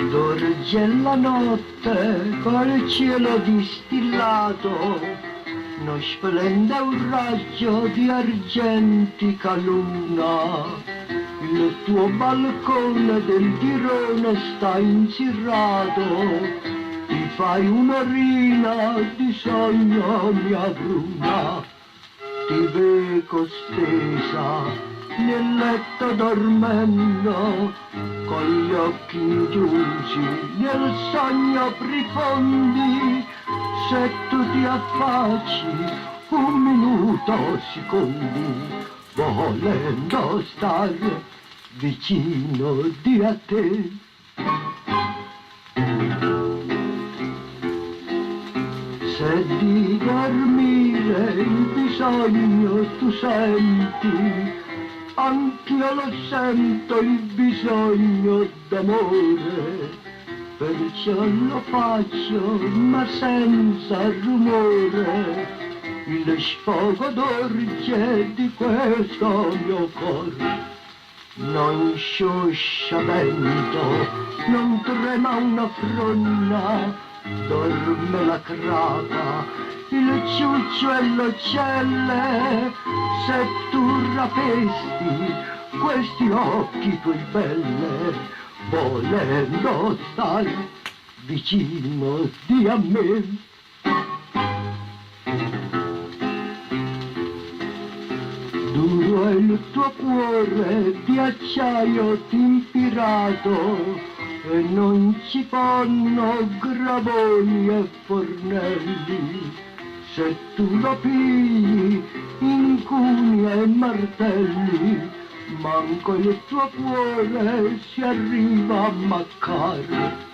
Dorge la notte col cielo distillato, non splende un raggio di argentica luna. Il tuo balcone del girone sta insirrato, ti fai un'orina di sogno mia bruna. Ti vedo stesa nel letto dormendo, con gli occhi chiusi nel sogno profondi. Se tu ti affacci un minuto secondi, volendo stare vicino di a te. Se di dormire il bisogno tu senti, anch'io lo sento il bisogno d'amore, perciò lo faccio ma senza rumore, il sfogo dolce di questo mio cuore. Non scioscia vento, non trema una fronna, dorme la crapa, il ciuccio e l'ocelle. Se tu rapesti questi occhi tuoi belle, volendo stare vicino di a me. Duro è il tuo cuore di acciaio timpirato, e non ci fanno gravoni e fornelli. Se tu lo pigli in cunea e martelli, manco il tuo cuore si arriva a maccare.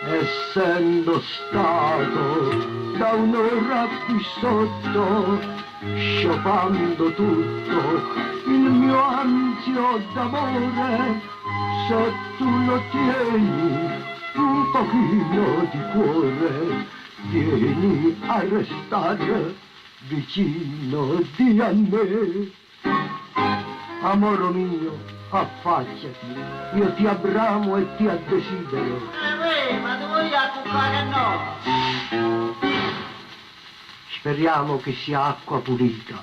Essendo stato da un'ora qui sotto, sciopando tutto il mio ansio d'amore, se tu lo tieni un pochino di cuore, vieni a restare vicino di a me. Amore mio, affacciati, io ti abbramo e ti addesidero. Ma tu vuoi a cuccare no? Speriamo che sia acqua pulita.